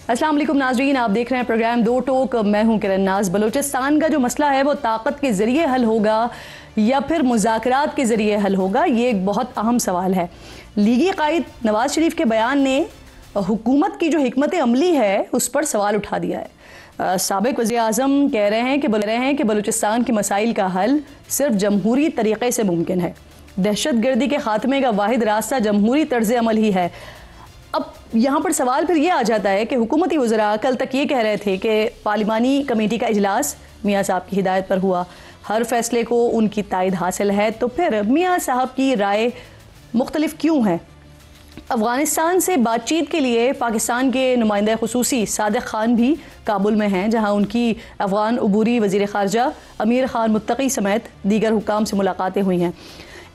अस्सलाम वालेकुम नाज़रीन, आप देख रहे हैं प्रोग्राम दो टोक। मैं हूं किरण नाज। बलूचिस्तान का जो मसला है वो ताकत के ज़रिए हल होगा या फिर मुज़ाकरात के ज़रिए हल होगा, ये एक बहुत अहम सवाल है। लीगी कायद नवाज शरीफ के बयान ने हुकूमत की जो हिकमत अमली है उस पर सवाल उठा दिया है। साबिक़ वज़ीर आज़म कह रहे हैं कि बलूचिस्तान के मसाइल का हल सिर्फ जमहूरी तरीक़े से मुमकिन है। दहशत गर्दी के ख़ात्मे का वाहिद रास्ता जमहूरी तर्ज़ अमल ही है। अब यहाँ पर सवाल फिर ये आ जाता है कि हुकूमती वज़रा कल तक ये कह रहे थे कि पार्लिमानी कमेटी का इजलास मियाँ साहब की हिदायत पर हुआ, हर फैसले को उनकी तायद हासिल है, तो फिर मियाँ साहब की राय मुख्तलिफ क्यों है? अफ़गानिस्तान से बातचीत के लिए पाकिस्तान के नुमाइंदा खुसूसी सादिक खान भी काबुल में हैं, जहाँ उनकी अफ़गान अबूरी वज़ीर ख़ारजा अमीर ख़ान मुत्तकी समेत दीगर हुकाम से मुलाकातें हुई हैं।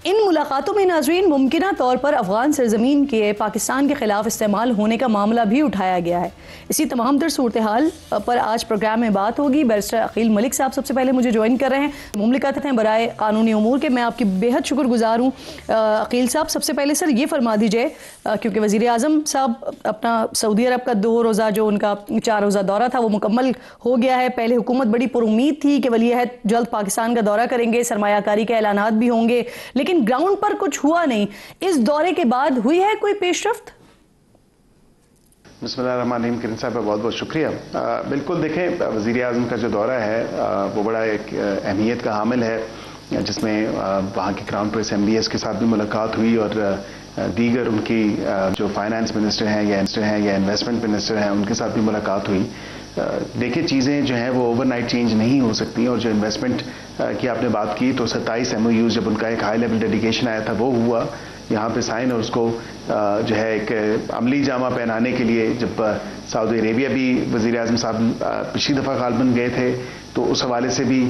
इन मुलाकातों में नाज़रीन मुमकिना तौर पर अफ़गान सरज़मीन के पाकिस्तान के ख़िलाफ़ इस्तेमाल होने का मामला भी उठाया गया है। इसी तमाम तर सूरत हाल पर आज प्रोग्राम में बात होगी। बैरिस्टर अकील मलिक साहब सबसे पहले मुझे ज्वाइन कर रहे हैं। मुमलिकत हैं बराए कानूनी अमूर के, मैं आपकी बेहद शुक्रगुजार हूँ। अकील साहब, सबसे पहले सर ये फरमा दीजिए, क्योंकि वज़ीर आज़म साहब अपना सऊदी अरब का 2 रोज़ा जो उनका 4 रोज़ा दौरा था वो मुकम्मल हो गया है। पहले हुकूमत बड़ी पुरुम्मीद थी कि वली अहद जल्द पाकिस्तान का दौरा करेंगे, सरमायाकारी के ऐलानात भी होंगे, लेकिन ग्राउंड पर कुछ हुआ नहीं। इस दौरे के बाद हुई है कोई पेशरफ्त? बिस्मिल्लाहिर्रहमानिर्रहीम। किरण साहब का बहुत बहुत शुक्रिया। बिल्कुल देखें, वज़ीर आज़म का जो दौरा है वो बड़ा एक अहमियत का हामिल है, जिसमें वहाँ के क्राउन प्रिंस MBS के साथ भी मुलाकात हुई और दीगर उनकी जो फाइनेंस मिनिस्टर हैं या इन्वेस्टमेंट मिनिस्टर हैं उनके साथ भी मुलाकात हुई। देखिए, चीज़ें जो हैं वो ओवरनाइट चेंज नहीं हो सकती, और जो इन्वेस्टमेंट की आपने बात की तो 27 MOUs जब उनका एक हाई लेवल डेलीगेशन आया था वो हुआ यहाँ पे साइन, और उसको जो है एक अमली जामा पहनाने के लिए जब सऊदी अरेबिया भी वज़ीर आज़म साहब पिछली दफ़ा गालबन गए थे तो उस हवाले से भी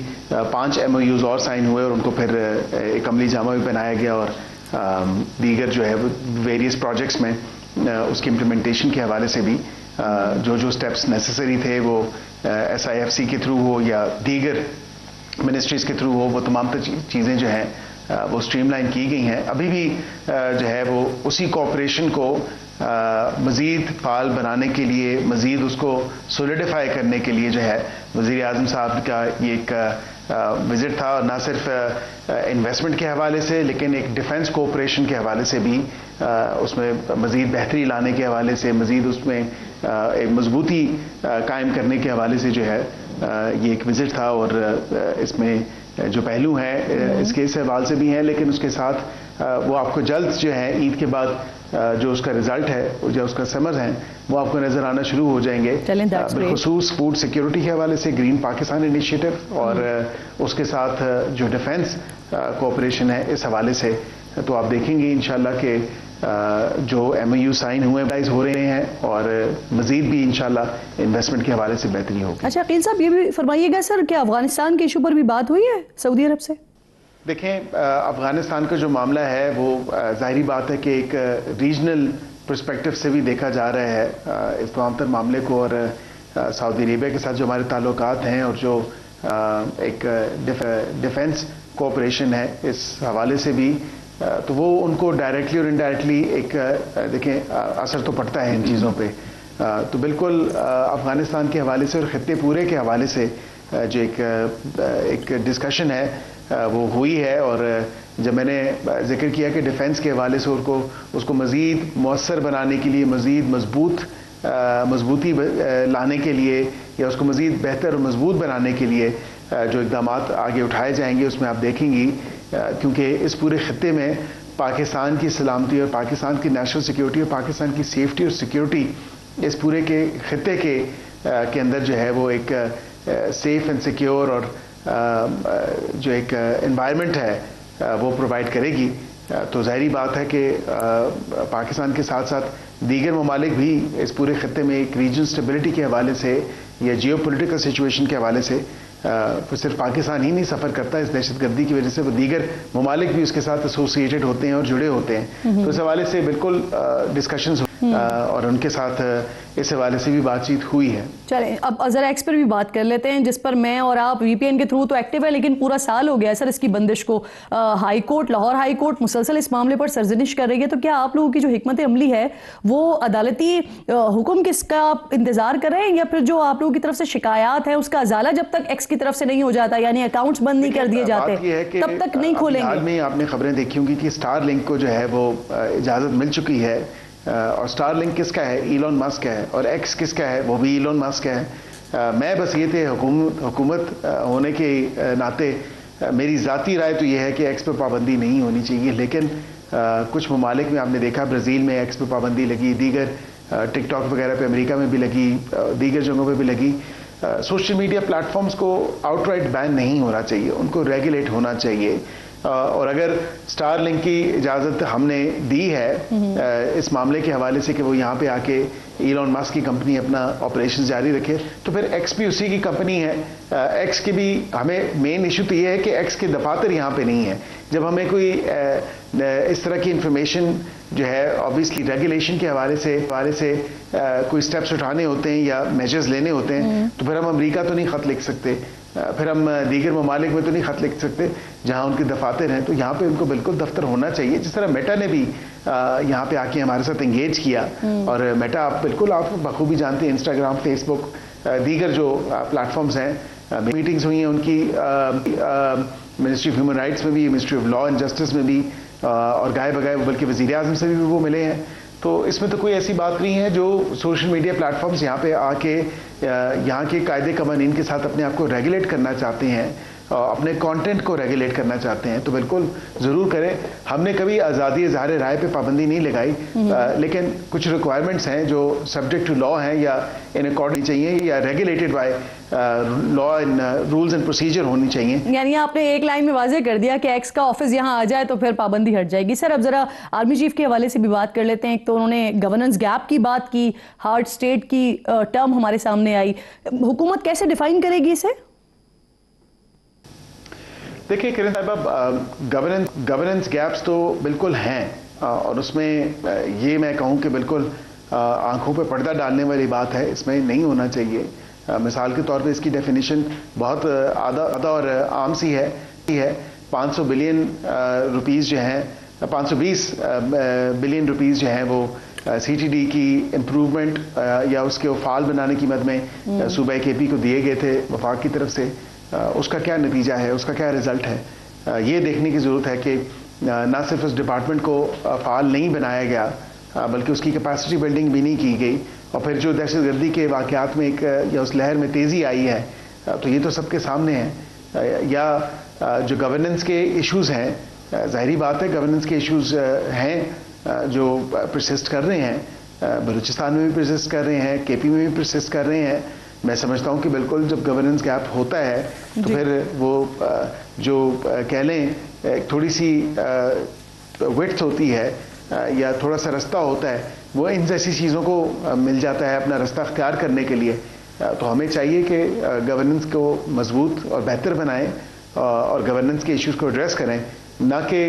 5 MOUs और साइन हुए और उनको फिर एक अमली जामा भी पहनाया गया, और दीगर जो है वेरियस प्रोजेक्ट्स में उसकी इम्प्लीमेंटेशन के हवाले से भी जो स्टेप्स नेसेसरी थे वो SIFC के थ्रू हो या दीगर मिनिस्ट्रीज़ के थ्रू हो, वो तमाम चीज़ें जो हैं वो स्ट्रीमलाइन की गई हैं। अभी भी जो है वो उसी कोऑपरेशन को मज़ीद फाल बनाने के लिए, मज़ीद उसको सोलिडिफाई करने के लिए जो है वज़ीर आज़म साहब का ये एक विज़िट था, और ना सिर्फ इन्वेस्टमेंट के हवाले से लेकिन एक डिफेंस कोऑपरेशन के हवाले से भी उसमें मज़ीद बेहतरी लाने के हवाले से, मज़ीद उसमें एक मजबूती कायम करने के हवाले से जो है ये एक विज़िट था। और इसमें जो पहलू हैं इसके सवाल से भी हैं, लेकिन उसके साथ वो आपको जल्द जो है ईद के बाद जो उसका रिजल्ट है, जो उसका समर है, वो आपको नजर आना शुरू हो जाएंगे। बिलखुसूस फूड सिक्योरिटी के हवाले से ग्रीन पाकिस्तान इनिशिएटिव और उसके साथ जो डिफेंस कोऑपरेशन है इस हवाले से, तो आप देखेंगे इंशाल्लाह के जो MOU साइन हुए हो रहे हैं और मजीद भी इंशाल्लाह इन्वेस्टमेंट के हवाले से बेहतरी होगी। अच्छा अकील साहब, ये भी फरमाइएगा सर, क्या अफगानिस्तान के इशू पर भी बात हुई है सऊदी अरब से? देखें, अफगानिस्तान का जो मामला है वो ज़ाहिरी बात है कि एक रीजनल पर्सपेक्टिव से भी देखा जा रहा है इस तमाम तर मामले को, और सऊदी अरेबिया के साथ जो हमारे ताल्लुकात हैं और जो एक डिफेंस कोऑपरेशन है इस हवाले से भी, तो वो उनको डायरेक्टली और इनडायरेक्टली एक देखें असर तो पड़ता है इन चीज़ों पे। तो बिल्कुल अफ़गानिस्तान के हवाले से और ख़ित्ते पूरे के हवाले से जो एक डिस्कशन है वो हुई है, और जब मैंने जिक्र किया कि डिफेंस के हवाले से उसको मज़ीद मौसर बनाने के लिए, मज़ीद मजबूती लाने के लिए या उसको मज़ीद बेहतर और मजबूत बनाने के लिए जो इक़दाम आगे उठाए जाएंगे, उसमें आप देखेंगी क्योंकि इस पूरे ख़ित्ते में पाकिस्तान की सलामती और पाकिस्तान की नेशनल सिक्योरिटी और पाकिस्तान की सेफ्टी और सिक्योरिटी इस पूरे के ख़ित्ते के अंदर जो है वो एक सेफ़ एंड सिक्योर और जो एक एनवायरनमेंट है वो प्रोवाइड करेगी। तो ज़ाहिरी बात है कि पाकिस्तान के साथ साथ दीगर ममालिक भी इस पूरे ख़ित्ते में एक रीजन स्टेबिलिटी के हवाले से या जियो पोलिटिकल सिचुएशन के हवाले से सिर्फ पाकिस्तान ही नहीं सफ़र करता इस दहशतगर्दी की वजह से, वो दीगर ममालिक भी उसके साथ एसोसिएटेड होते हैं और जुड़े होते हैं। तो इस हवाले से बिल्कुल डिस्कशंस और उनके साथ इस हवाले से भी बातचीत हुई है। चलें अब अजहर एक्स पर भी बात कर लेते हैं, जिस पर मैं और आप वीपीएन के थ्रू तो एक्टिव है, लेकिन पूरा साल हो गया है सर इसकी बंदिश को। High court, Lahore high court मुसलसल इस मामले पर सरजनिश कर रही है। तो क्या आप लोगों की जो हिकमत अमली है वो अदालती हुक्म किसका आप इंतजार कर रहे हैं, या फिर जो आप लोगों की तरफ से शिकायत है उसका अजाला जब तक एक्स की तरफ से नहीं हो जाता, यानी अकाउंट्स बंद नहीं कर दिए जाते तब तक नहीं खोलेंगे? हाल में आपने खबरें देखी होंगी कि स्टार लिंक को जो है वो इजाजत मिल चुकी है, और स्टार लिंक किसका है? इलॉन मस्क है। और एक्स किसका है? वो भी इलॉन मस्क है। मैं बस ये थे हुकूमत होने के नाते मेरी ज़ाती राय तो ये है कि एक्स पर पाबंदी नहीं होनी चाहिए, लेकिन कुछ ममालिक में आपने देखा, ब्राज़ील में एक्स पर पाबंदी लगी, दीगर टिकटॉक वगैरह पे अमेरिका में भी लगी, दीगर जगहों पे भी लगी। सोशल मीडिया प्लेटफॉर्म्स को आउटराइट बैन नहीं होना चाहिए, उनको रेगुलेट होना चाहिए। और अगर स्टार लिंक की इजाज़त हमने दी है इस मामले के हवाले से कि वो यहाँ पे आके इलॉन मस्क की कंपनी अपना ऑपरेशन जारी रखे, तो फिर एक्स भी उसी की कंपनी है। एक्स के भी हमें मेन इशू तो ये है कि एक्स के दफातर यहाँ पे नहीं है। जब हमें कोई इस तरह की इंफॉर्मेशन जो है ऑब्वियसली रेगुलेशन के हवाले से कोई स्टेप्स उठाने होते हैं या मेजर्स लेने होते हैं, तो फिर हम अमेरिका तो नहीं ख़त लिख सकते, फिर हम दीगर ममालिक में तो नहीं ख़त लिख सकते जहाँ उनके दफातर हैं। तो यहाँ पे उनको बिल्कुल दफ्तर होना चाहिए, जिस तरह मेटा ने भी यहाँ पे आके हमारे साथ एंगेज किया। और मेटा बिल्कुल आप बखूबी जानते हैं, इंस्टाग्राम, फेसबुक, दीगर जो प्लेटफॉर्म्स हैं, मीटिंग्स हुई हैं उनकी मिनिस्ट्री ऑफ ह्यूमन राइट्स में भी, ministry of law and justice में भी, और गाए बगाए बल्कि वज़ीर आज़म से भी वो मिले हैं। तो इसमें तो कोई ऐसी बात नहीं है। जो सोशल मीडिया प्लेटफॉर्म्स यहाँ पे आके यहाँ के कायदे कवानीन के साथ अपने आप को रेगुलेट करना चाहते हैं, अपने कंटेंट को रेगुलेट करना चाहते हैं, तो बिल्कुल ज़रूर करें। हमने कभी आज़ादी इज़हार राय पे पाबंदी नहीं लगाई, लेकिन कुछ रिक्वायरमेंट्स हैं जो सब्जेक्ट टू लॉ हैं या इन अकॉर्डिंग चाहिए या regulated by law and rules and procedure होनी चाहिए। यानी आपने एक लाइन में वाजे कर दिया कि एक्स का ऑफिस यहाँ आ जाए तो फिर पाबंदी हट जाएगी। सर अब जरा आर्मी चीफ के हवाले से भी बात कर लेते हैं। एक तो उन्होंने गवर्नेंस गैप की बात की, हार्ड स्टेट की टर्म हमारे सामने आई, हुकूमत कैसे डिफाइन करेगी इसे? देखिए किरण साहब, गवर्नेंस गैप्स तो बिल्कुल हैं, और उसमें ये मैं कहूँ कि बिल्कुल आंखों पे पर्दा डालने वाली बात है, इसमें नहीं होना चाहिए। मिसाल के तौर पे इसकी डेफिनेशन बहुत आधा और आम सी है। 500 बिलियन रुपीस जो हैं, 520 बिलियन रुपीस जो हैं वो CTD की इम्प्रूवमेंट या उसके उफाल बनाने की मद में सूबा KP को दिए गए थे वफाक की तरफ से। उसका क्या नतीजा है, उसका क्या रिजल्ट है, ये देखने की ज़रूरत है कि ना सिर्फ उस डिपार्टमेंट को फ़ाल नहीं बनाया गया, बल्कि उसकी कैपेसिटी बिल्डिंग भी नहीं की गई। और फिर जो दहशतगर्दी के वाक़यात में एक या उस लहर में तेज़ी आई है, तो ये तो सबके सामने है। या जो गवर्नेंस के इश्यूज़ हैं, ज़ाहिरी बात है गवर्नेंस के इश्यूज़ हैं जो परसिस्ट कर रहे हैं, बलूचिस्तान में भी परसिस्ट कर रहे हैं, KP में भी परसिस्ट कर रहे हैं। मैं समझता हूँ कि बिल्कुल जब गवर्नेंस गैप होता है तो फिर वो जो कह लें थोड़ी सी विड्थ होती है या थोड़ा सा रास्ता होता है, वो इन जैसी चीज़ों को मिल जाता है अपना रास्ता अख्तियार करने के लिए। तो हमें चाहिए कि गवर्नेंस को मजबूत और बेहतर बनाएं और गवर्नेंस के इश्यूज़ को एड्रेस करें, ना कि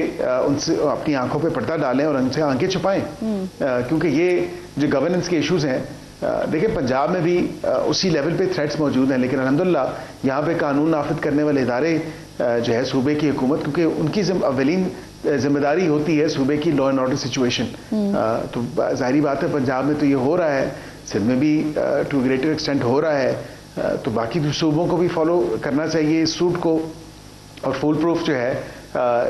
उनसे अपनी आंखों पे पर्दा डालें और उनसे आंखें छुपाएं। क्योंकि ये जो गवर्नेंस के इश्यूज़ हैं, देखिए पंजाब में भी उसी लेवल पे थ्रेट्स मौजूद हैं, लेकिन अल्हम्दुलिल्लाह यहाँ पे कानून नाफिज करने वाले इदारे जो है सूबे की हुकूमत, क्योंकि उनकी अवलीन जिम्मेदारी होती है सूबे की लॉ एंड ऑर्डर सिचुएशन। तो जाहिर बात है पंजाब में तो ये हो रहा है, सिंध में भी टू ग्रेटर एक्सटेंट हो रहा है, तो बाकी सूबों को भी फॉलो करना चाहिए इस सूट को, और फुल प्रूफ जो है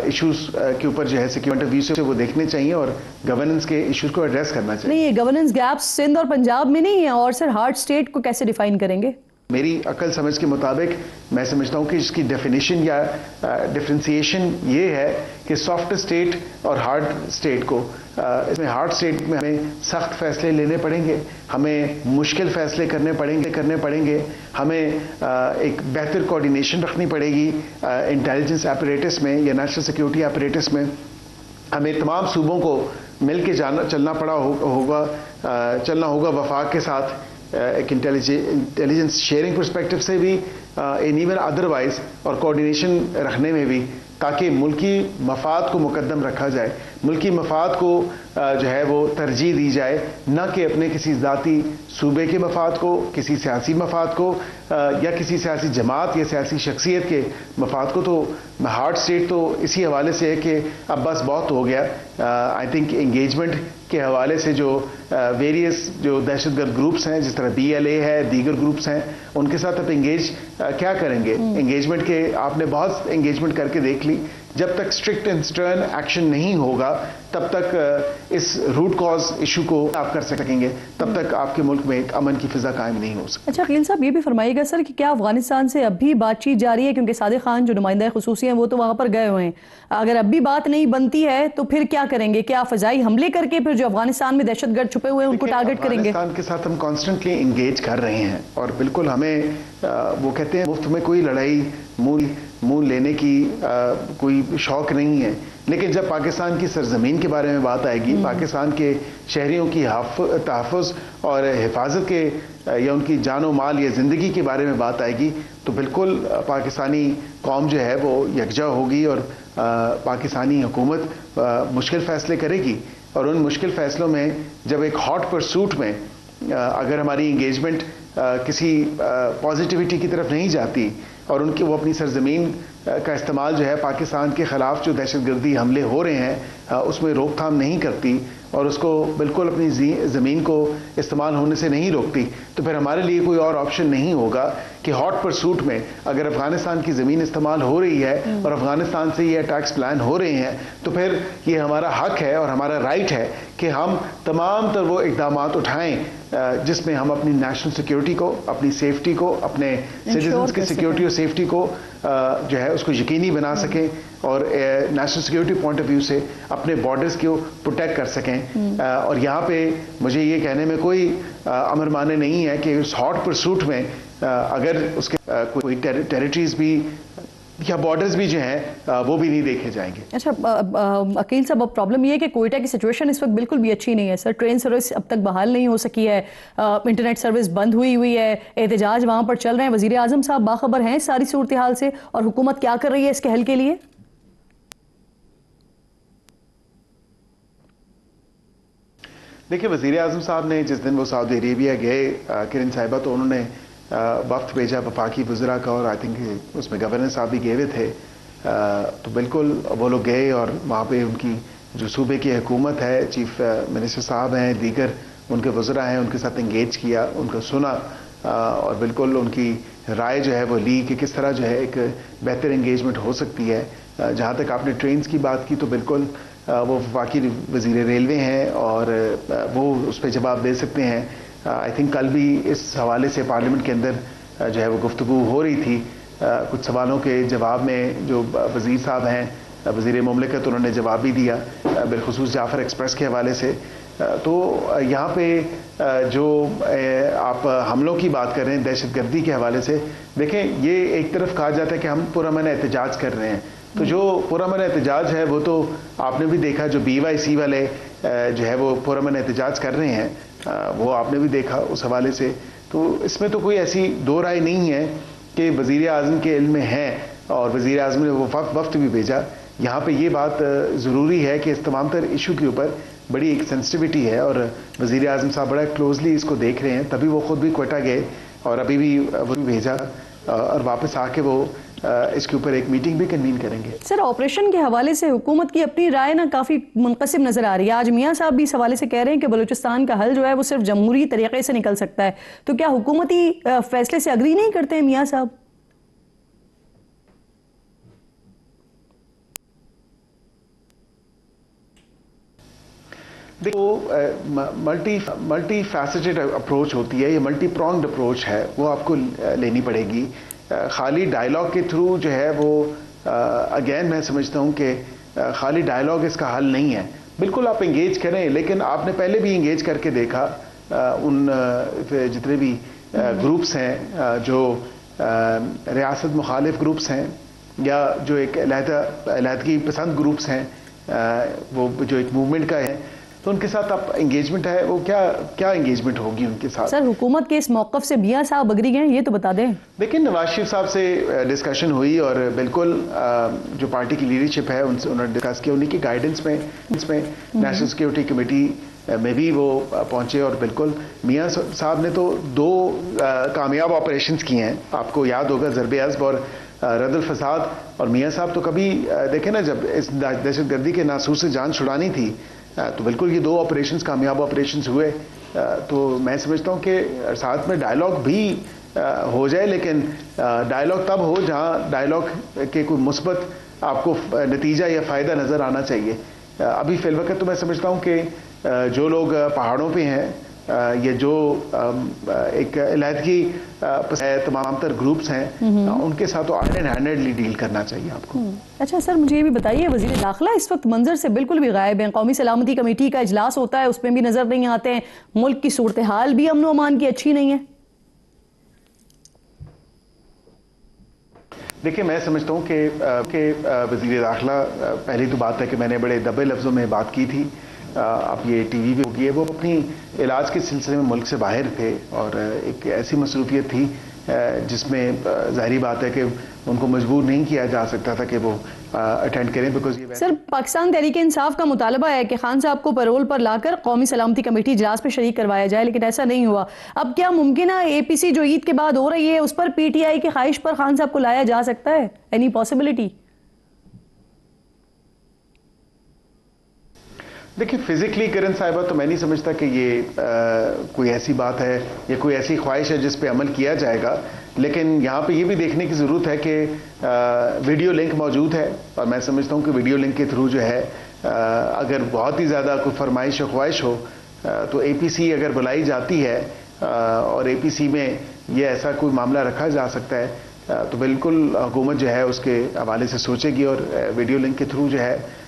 इश्यूज के ऊपर जो है सिक्योरिटी व्यू से वो देखने चाहिए और गवर्नेंस के इश्यूज को एड्रेस करना चाहिए। नहीं, ये गवर्नेंस गैप्स सिंध और पंजाब में नहीं है। और सर हार्ड स्टेट को कैसे डिफाइन करेंगे? मेरी अकल समझ के मुताबिक मैं समझता हूँ कि इसकी डेफिनेशन या डिफ्रेंसिएशन ये है कि सॉफ्ट स्टेट और हार्ड स्टेट को, इसमें हार्ड स्टेट में हमें सख्त फैसले लेने पड़ेंगे, हमें मुश्किल फैसले करने पड़ेंगे, हमें एक बेहतर कोऑर्डिनेशन रखनी पड़ेगी इंटेलिजेंस एपरेटस में या नेशनल सिक्योरिटी एपरेटस में। हमें तमाम सूबों को मिल के चलना होगा वफाक के साथ, एक इंटेलिजेंस शेयरिंग पर्सपेक्टिव से भी इन इवन अदरवाइज, और कोऑर्डिनेशन रखने में भी, ताकि मुल्की मफाद को मुकद्दम रखा जाए। मुल्की मफाद को जो है वो तरजीह दी जाए, न कि अपने किसी ज़ाती सूबे के मफाद को, किसी सियासी मफाद को या किसी सियासी जमात या सियासी शख्सियत के मफाद को। तो हार्ड स्टेट तो इसी हवाले से है कि अब बस बहुत हो गया। आई थिंक एंगेजमेंट के हवाले से जो वेरियस जो दहशतगर्द ग्रुप्स हैं, जिस तरह BLA है, दीगर ग्रुप्स हैं, उनके साथ आप एंगेज क्या करेंगे? एंगेजमेंट के आपने बहुत एंगेजमेंट करके देख ली। जब तक स्ट्रिक्ट एंड स्टर्न एक्शन नहीं होगा तब तक इस रूट कॉज इशू को आप कर सकेंगे, तब तक आपके मुल्क में एक अमन की फिजा कायम नहीं हो सकती। अच्छा अकील साहब, ये भी फरमाइएगा सर कि क्या अफगानिस्तान से अब भी बातचीत जारी है? क्योंकि सादिक खान जो नुमाइंदा खुसूसी हैं वो तो वहां पर गए हुए हैं। अगर अब भी बात नहीं बनती है तो फिर क्या करेंगे? क्या फजाई हमले करके फिर जो अफगानिस्तान में दहशतगर्द छुपे हुए हैं उनको टारगेट करेंगे? अफगानिस्तान के साथ हम कॉन्स्टेंटली इंगेज कर रहे हैं और बिल्कुल हमें वो कहते हैं मुफ्त में कोई लड़ाई मुंह लेने की कोई शौक नहीं है। लेकिन जब पाकिस्तान की सरजमीन के बारे में बात आएगी, पाकिस्तान के शहरियों की तहफ़्फ़ुज़ और हिफाजत के या उनकी जानो माल या ज़िंदगी के बारे में बात आएगी, तो बिल्कुल पाकिस्तानी कौम जो है वो यकजा होगी और पाकिस्तानी हुकूमत मुश्किल फ़ैसले करेगी। और उन मुश्किल फ़ैसलों में जब एक हॉट परसूट में अगर हमारी इंगेजमेंट किसी पॉजिटिविटी की तरफ नहीं जाती और उनकी वो अपनी सरजमीन का इस्तेमाल जो है पाकिस्तान के ख़िलाफ़ जो दहशतगर्दी हमले हो रहे हैं उसमें रोकथाम नहीं करती और उसको बिल्कुल अपनी ज़मीन को इस्तेमाल होने से नहीं रोकती, तो फिर हमारे लिए कोई और ऑप्शन नहीं होगा कि हॉट परसूट में अगर अफ़गानिस्तान की ज़मीन इस्तेमाल हो रही है और अफ़गानिस्तान से ये अटैक्स प्लान हो रहे हैं, तो फिर ये हमारा हक है और हमारा राइट है कि हम तमाम तर वो इक़दाम उठाएँ जिसमें हम अपनी नेशनल सिक्योरिटी को, अपनी सेफ्टी को, अपने सिटीजन्स की सिक्योरिटी और सेफ्टी को जो है उसको यकीनी बना सकें और national security point of view से अपने बॉर्डर्स को प्रोटेक्ट कर सकें। और यहाँ पे मुझे ये कहने में कोई अमर माने नहीं है कि उस हॉट परसूट में अगर उसके कोई टेरिटरीज भी या बॉर्डर्स भी जो हैं वो भी नहीं देखे जाएंगे। अच्छा अकील साहब, अब प्रॉब्लम ये है कि कोयटा की सिचुएशन इस वक्त बिल्कुल भी अच्छी नहीं है सर। ट्रेन सर्विस अब तक बहाल नहीं हो सकी है, इंटरनेट सर्विस बंद हुई है, एहतजाज वहाँ पर चल रहे हैं। वज़ीर आज़म साहब बाखबर हैं सारी सूरत हाल से, और हुकूमत क्या कर रही है इसके हल के लिए? देखिए, वज़ीर आज़म साहब ने जिस दिन वो सऊदी अरेबिया गए किरण साहिबा, तो उन्होंने वक्त भेजा वफाकी वज़रा का और आई थिंक उसमें गवर्नर साहब भी गए हुए थे। तो बिल्कुल वो लोग गए और वहाँ पे उनकी जो सूबे की हुकूमत है, चीफ मिनिस्टर साहब हैं, दीगर उनके वज़रा हैं, उनके साथ इंगेज किया, उनको सुना और बिल्कुल उनकी राय जो है वो ली कि किस तरह जो है एक बेहतर इंगेजमेंट हो सकती है। जहाँ तक आपने ट्रेन्स की बात की, तो बिल्कुल वो वफाकी वज़ीर रेलवे हैं और वो उस पर जवाब दे सकते हैं। आई थिंक कल भी इस हवाले से पार्लियामेंट के अंदर जो है वो गुफ्तगू हो रही थी। कुछ सवालों के जवाब में जो वज़ीर साहब हैं, वज़ीर मुमलिकत, उन्होंने जवाब भी दिया बिलखुसूस जाफ़र एक्सप्रेस के हवाले से। तो यहाँ पे जो आप हमलों की बात कर रहे हैं दहशतगर्दी के हवाले से, देखें ये एक तरफ कहा जाता है कि हम पुरअमन एहतजाज कर रहे हैं, तो जो पुरअमन एहतजाज है वो तो आपने भी देखा, जो BYC वाले जो है वो पुरअमन एहतजाज कर रहे हैं वो आपने भी देखा उस हवाले से। तो इसमें तो कोई ऐसी दो राय नहीं है कि वज़ीर आज़म के इल्म में है और वज़ीर आज़म ने वो वफ्त भी भेजा। यहाँ पे ये बात ज़रूरी है कि इस तमाम तर इशू के ऊपर बड़ी एक सेंसिटिविटी है और वज़ीर आज़म साहब बड़ा क्लोजली इसको देख रहे हैं, तभी वो खुद भी कोयटा गए और अभी भी वो भेजा और वापस आके वो इसके ऊपर एक मीटिंग भी कन्वीन करेंगे। सर, ऑपरेशन के हवाले से हुकूमत की अपनी राय ना काफ़ी मुनक़सिम नज़र आ रही है। आज मियाँ साहब भी इस हवाले से कह रहे हैं कि बलूचिस्तान का हल जो है वो सिर्फ जमहूरी तरीक़े से निकल सकता है, तो क्या हुकूमती फैसले से अग्री नहीं करते हैं मियाँ साहब? देखो, मल्टी फैसेटेड अप्रोच होती है, ये मल्टी प्रॉन्ग्ड अप्रोच है, वो आपको लेनी पड़ेगी। खाली डायलॉग के थ्रू जो है वो अगेन मैं समझता हूँ कि खाली डायलॉग इसका हल नहीं है। बिल्कुल आप इंगेज करें, लेकिन आपने पहले भी इंगेज करके देखा उन जितने भी ग्रुप्स हैं जो रियासत मुखालिफ ग्रुप्स हैं या जो एक अलहदगी पसंद ग्रुप्स हैं, वो जो एक मूवमेंट का है, तो उनके साथ आप एंगेजमेंट है वो क्या एंगेजमेंट होगी उनके साथ? सर हुकूमत के इस मौक़िफ़ से मियां साहब अग्री गए ये तो बता दें। देखिए नवाज शरीफ साहब से डिस्कशन हुई और बिल्कुल जो पार्टी की लीडरशिप है उनसे उन्होंने डिस्कस किया, उन्हीं की गाइडेंस में नेशनल सिक्योरिटी कमेटी में भी वो पहुंचे और बिल्कुल मियां साहब ने तो 2 कामयाब ऑपरेशंस किए हैं। आपको याद होगा ज़रबे अज़्ब और रद्दुल फसाद, और मियां साहब तो कभी देखे ना जब इस दहशतगर्दी के नासूर से जान छुड़ानी थी तो बिल्कुल ये 2 ऑपरेशंस कामयाब ऑपरेशंस हुए। तो मैं समझता हूँ कि साथ में डायलॉग भी हो जाए, लेकिन डायलॉग तब हो जहाँ डायलॉग के कोई मुस्बत आपको नतीजा या फ़ायदा नज़र आना चाहिए। अभी फ़िलवक़्त तो मैं समझता हूँ कि जो लोग पहाड़ों पे हैं ये जो एक अलहदगी तमाम तर ग्रुप्स हैं उनके साथ तो आयरन हैंडेडली डील करना चाहिए आपको। अच्छा सर मुझे ये भी बताइए, वज़ीर दाखिला इस वक्त मंजर से बिल्कुल भी गायब हैं। कौमी सलामती कमेटी का इजलास होता है उसमें भी नजर नहीं आते हैं। मुल्क की सूरत हाल भी अमन अमान की अच्छी नहीं है। देखिए मैं समझता हूँ कि वज़ीर दाखिला पहली तो बात है कि मैंने बड़े दबे लफ्ज़ों में बात की थी, अब ये टीवी पे होगी है, वो अपनी इलाज के सिलसिले में मुल्क से बाहर थे और एक ऐसी मसरूफियत थी जिसमें ज़ाहिरी बात है कि उनको मजबूर नहीं किया जा सकता था कि वो अटेंड करें। बिकॉज ये सर पाकिस्तान तहरीक इंसाफ का मुतालबा है कि खान साहब को पैरोल पर लाकर कौमी सलामती कमेटी इजलास पे शरीक करवाया जाए, लेकिन ऐसा नहीं हुआ। अब क्या मुमकिन है APC जो ईद के बाद हो रही है उस पर PTI की ख्वाहिश पर खान साहब को लाया जा सकता है? Any possibility? देखिए फिजिकली किरण साहिबा तो मैं नहीं समझता कि ये कोई ऐसी बात है या कोई ऐसी ख्वाहिश है जिस पे अमल किया जाएगा, लेकिन यहाँ पे ये भी देखने की ज़रूरत है कि वीडियो लिंक मौजूद है और मैं समझता हूँ कि वीडियो लिंक के थ्रू जो है अगर बहुत ही ज़्यादा कोई फरमाइश या ख्वाहिश हो तो APC अगर बुलाई जाती है और APC में ये ऐसा कोई मामला रखा जा सकता है तो बिल्कुल हुकूमत जो है उसके हवाले से सोचेगी और वीडियो लिंक के थ्रू जो है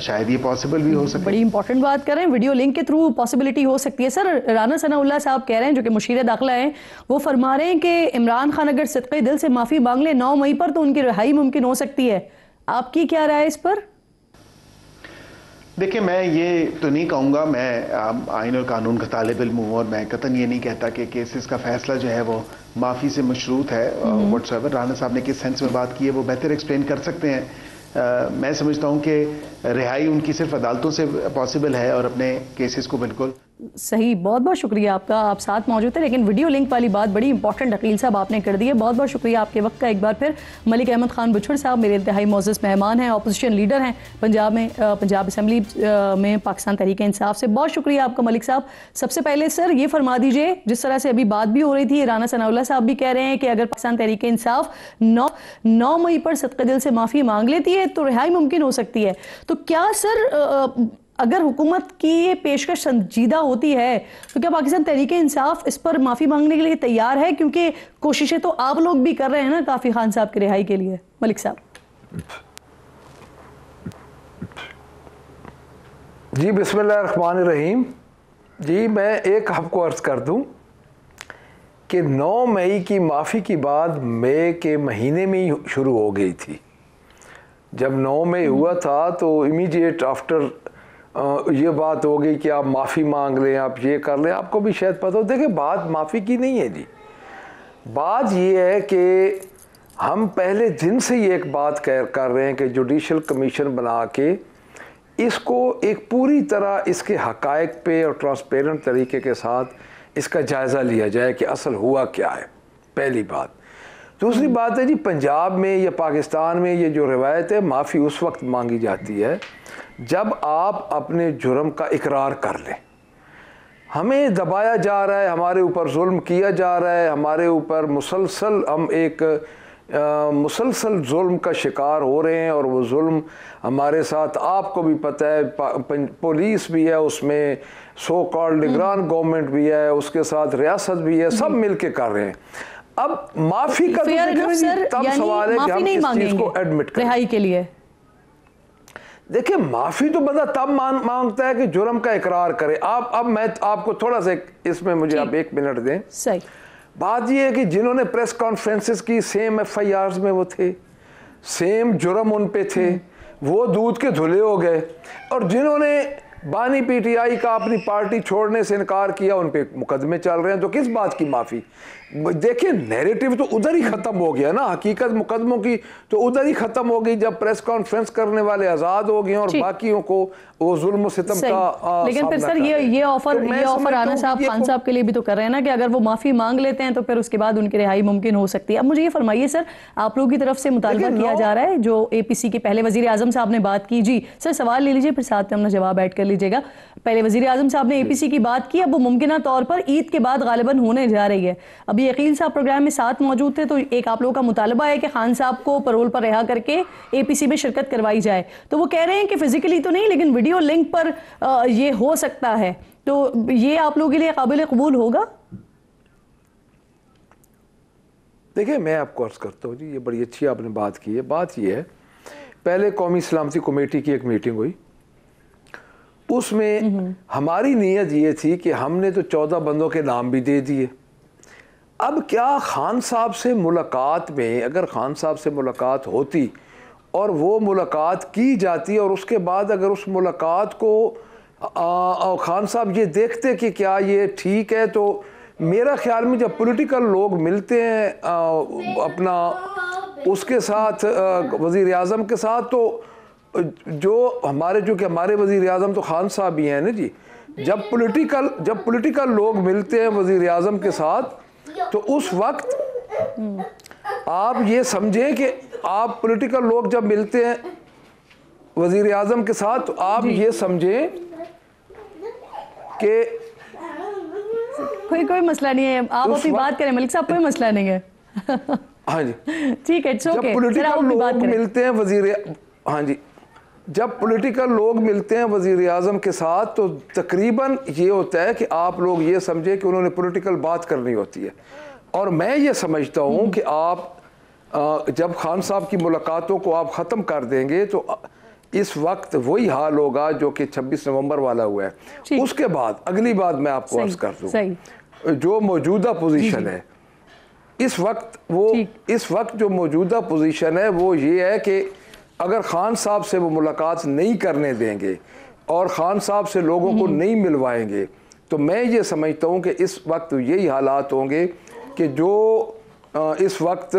शायद ये पॉसिबल भी हो सके। बड़ी इंपॉर्टेंट बात कर रहे हैं, वीडियो लिंक के थ्रू पॉसिबिलिटी हो सकती है। सर राना सनाउल्लाह साहब कह रहे हैं जो कि मुशीर दाखिला हैं, वो फरमा रहे हैं कि इमरान खान अगर सदक़े दिल से माफ़ी मांग ले 9 मई पर तो उनकी रिहाई मुमकिन हो सकती है। आपकी क्या राय है इस पर? देखिए मैं ये तो नहीं कहूँगा, मैं आइन और कानून का तालिब इल्म हूँ और मैं कतन ये नहीं कहता कि केसेस का फैसला जो है वो माफ़ी से मशरूत है। व्हाट्सएवर राना साहब ने किस सेंस में बात की है वो बेहतर एक्सप्लेन कर सकते हैं। मैं समझता हूँ कि रिहाई उनकी सिर्फ अदालतों से पॉसिबल है और अपने केसेस को बिल्कुल सही। बहुत बहुत शुक्रिया आपका, आप साथ मौजूद थे, लेकिन वीडियो लिंक वाली बात बड़ी इंपॉर्टेंट अकील साहब आपने कर दी है। बहुत बहुत शुक्रिया आपके वक्त का एक बार फिर। मलिक अहमद खान बुछड़ साहब मेरे इंतहाई मोअज़्ज़ज़ मेहमान हैं, अपोजिशन लीडर हैं पंजाब में, पंजाब असम्बली में पाकिस्तान तहरीक इंसाफ से। बहुत शुक्रिया आपका मलिक साहब। सबसे पहले सर ये फरमा दीजिए, जिस तरह से अभी बात भी हो रही थी, राना सनाउल्लाह साहब भी कह रहे हैं कि अगर पाकिस्तान तहरीक इंसाफ 9 मई पर सदक़े दिल से माफ़ी मांग लेती है तो रिहाई मुमकिन हो सकती है। तो क्या सर अगर हुकूमत की ये पेशकश संजीदा होती है तो क्या पाकिस्तान तहरीक इंसाफ इस पर माफ़ी मांगने के लिए तैयार है? क्योंकि कोशिशें तो आप लोग भी कर रहे हैं ना काफ़ी खान साहब की रिहाई के लिए। मलिक साहब जी बिस्मिल्लाहिर्रहमानिर्रहीम। जी मैं एक आपको अर्ज़ कर दूं कि 9 मई की माफ़ी की बात मई के महीने में ही शुरू हो गई थी। जब 9 मई हुआ था तो इमीडिएट आफ्टर ये बात हो गई कि आप माफ़ी मांग लें, आप ये कर लें। आपको भी शायद पता हो, देखिए बात माफ़ी की नहीं है जी, बात ये है कि हम पहले दिन से ये एक बात कर रहे हैं कि जुडिशल कमीशन बना के इसको एक पूरी तरह इसके हक़ाइक़ पे और ट्रांसपेरेंट तरीके के साथ इसका जायज़ा लिया जाए कि असल हुआ क्या है, पहली बात। दूसरी बात है जी, पंजाब में या पाकिस्तान में ये जो रिवायत है, माफ़ी उस वक्त मांगी जाती है जब आप अपने जुर्म का इकरार कर लें। हमें दबाया जा रहा है, हमारे ऊपर जुल्म किया जा रहा है, हमारे ऊपर मुसलसल हम एक मुसलसल जुल्म का शिकार हो रहे हैं और वो जुल्म हमारे साथ, आपको भी पता है, पुलिस भी है उसमें, सो कॉल्ड निगरान गवर्नमेंट भी है, उसके साथ रियासत भी है, सब मिल के कर रहे हैं। अब माफ़ी का तब सवाल है कि हम इस चीज़ को एडमिट करें रिहाई के लिए। देखिए माफ़ी तो बंदा तब मांगता है कि जुर्म का इकरार करे। अब मैं आपको थोड़ा सा इसमें मुझे आप 1 मिनट दें। सही बात ये है कि जिन्होंने प्रेस कॉन्फ्रेंसेस की, सेम FIRs में वो थे, सेम जुर्म उन पे थे, वो दूध के धुले हो गए, और जिन्होंने बानी पीटीआई का अपनी पार्टी छोड़ने से इनकार किया, उन पे मुकदमे चल रहे हैं, तो किस बात की माफी? देखिए नैरेटिव तो उधर ही खत्म हो गया ना, हकीकत मुकदमों की तो उधर ही खत्म हो गई जब प्रेस कॉन्फ्रेंस करने वाले आजाद हो गए और बाकियों को वो जुल्म सितम का। लेकिन फिर सर ये ऑफर राना साहब खान साहब के लिए भी तो कर रहे हैं ना कि अगर वो माफी मांग लेते हैं तो फिर उसके बाद उनकी रिहाई मुमकिन हो सकती है। अब मुझे ये फरमाइए सर, आप लोगों की तरफ से मुतालबा किया जा रहा है, जो एपीसी के पहले वजीर आजम साहब ने बात की। जी सर, सवाल ले लीजिए, फिर साथ में अपना जवाब ऐड कर लीजिएगा। पहले वजीर आजम साहब ने एपीसी की बात की, अब वो मुमकिन तौर पर ईद के बाद गालिबन होने जा रही है। अभी यकील साहब प्रोग्राम में साथ मौजूद थे, तो एक आप लोगों का मुतालबा है कि खान साहब को पैरोल पर रिहा करके एपीसी में शिरकत करवाई जाए। तो वो कह रहे हैं कि फिजिकली तो नहीं लेकिन वीडियो लिंक पर ये हो सकता है, तो ये आप लोगों के लिए काबिल कबूल होगा? देखिए मैं आपको अर्ज करता हूँ जी, ये बड़ी अच्छी आपने बात की है। बात ये है, पहले कौमी सलामती कमेटी की एक मीटिंग हुई, उसमें हमारी नीयत ये थी कि हमने तो 14 बंदों के नाम भी दे दिए। अब क्या खान साहब से मुलाकात में, अगर खान साहब से मुलाकात होती और वो मुलाकात की जाती और उसके बाद अगर उस मुलाकात को खान साहब ये देखते कि क्या ये ठीक है, तो मेरा ख्याल में जब पॉलिटिकल लोग मिलते हैं अपना उसके साथ वज़ीर आज़म के साथ, तो जो हमारे वज़ीर आज़म तो खान साहब ही हैं ना जी। जब पॉलिटिकल लोग मिलते हैं वज़ीर आज़म के साथ, तो उस वक्त आप ये समझें कि आप पॉलिटिकल लोग जब मिलते हैं वज़ीर आज़म के साथ, तो आप ये समझें कि कोई मसला नहीं है, आप अपनी बात करें मलिक साहब, कोई मसला नहीं है। हाँ जी ठीक है, जब पॉलिटिकल लोग मिलते हैं जब पॉलिटिकल लोग मिलते हैं वज़ीर आज़म के साथ, तो तकरीबन ये होता है कि आप लोग ये समझे कि उन्होंने पॉलिटिकल बात करनी होती है। और मैं ये समझता हूँ कि आप जब खान साहब की मुलाकातों को आप ख़त्म कर देंगे, तो इस वक्त वही हाल होगा जो कि 26 नवंबर वाला हुआ है। उसके बाद अगली बात मैं आपको अर्ज़ कर दूँ, जो मौजूदा पोजीशन है इस वक्त जो मौजूदा पोजीशन है वो ये है कि अगर खान साहब से वो मुलाकात नहीं करने देंगे और खान साहब से लोगों को नहीं मिलवाएंगे, तो मैं ये समझता हूँ कि इस वक्त यही हालात होंगे कि जो इस वक्त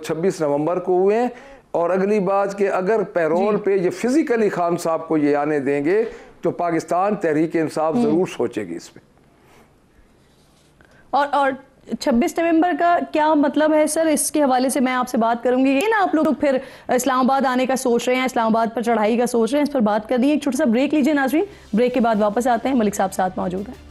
26 नवंबर को हुए हैं। और अगली बात कि अगर पैरोल पे ये फिजिकली खान साहब को ये आने देंगे, तो पाकिस्तान तहरीक इंसाफ जरूर सोचेगी इस पे। और 26 नवंबर का क्या मतलब है सर, इसके हवाले से मैं आपसे बात करूंगी। ये ना आप लोग फिर इस्लामाबाद आने का सोच रहे हैं, इस्लामाबाद पर चढ़ाई का सोच रहे हैं, इस पर बात कर दी। एक छोटा सा ब्रेक लीजिए नाज़रीन, ब्रेक के बाद वापस आते हैं। मलिक साहब साथ मौजूद हैं।